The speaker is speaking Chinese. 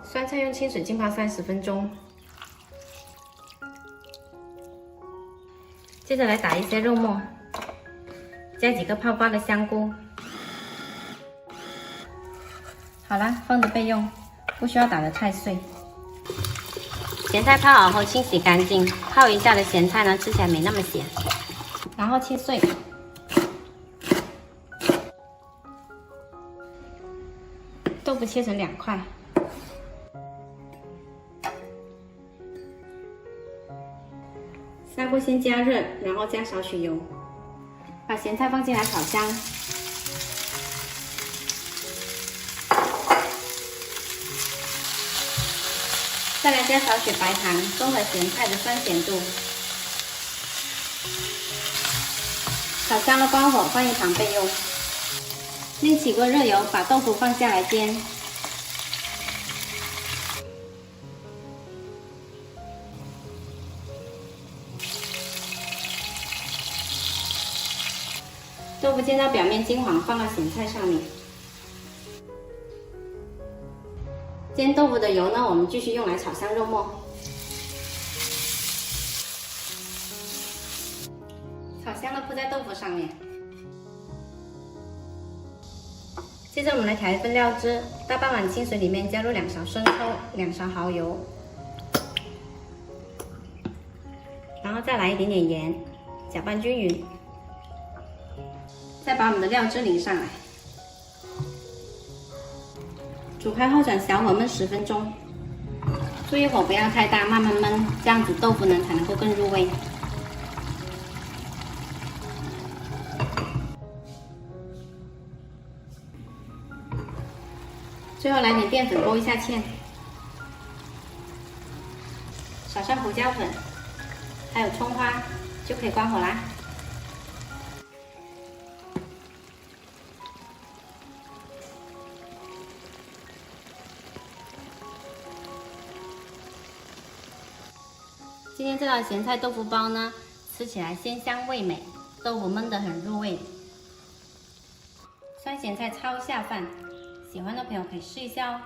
酸菜用清水浸泡30分钟。接着来打一些肉末，加几个泡发的香菇。好了，放着备用，不需要打得太碎。咸菜泡好后清洗干净，泡一下的咸菜呢，吃起来没那么咸。然后切碎。豆腐切成2块。砂锅先加热，然后加少许油，把咸菜放进来炒香。再来加少许白糖，中和咸菜的酸咸度。炒香了关火，放一旁备用。另起锅热油，把豆腐放下来煎。豆腐煎到表面金黄，放到咸菜上面。煎豆腐的油呢，我们继续用来炒香肉末。炒香了铺在豆腐上面。接着我们来调一份料汁，大半碗清水里面加入2勺生抽、2勺蚝油，然后再来一点点盐，搅拌均匀。再把我们的料汁淋上来，煮开后转小火焖10分钟，注意火不要太大，慢慢焖，这样子豆腐呢才能够更入味。最后来点淀粉勾一下芡，撒上胡椒粉，还有葱花，就可以关火啦。今天这道咸菜豆腐包呢，吃起来鲜香味美，豆腐焖得很入味，酸咸菜超下饭，喜欢的朋友可以试一下哦。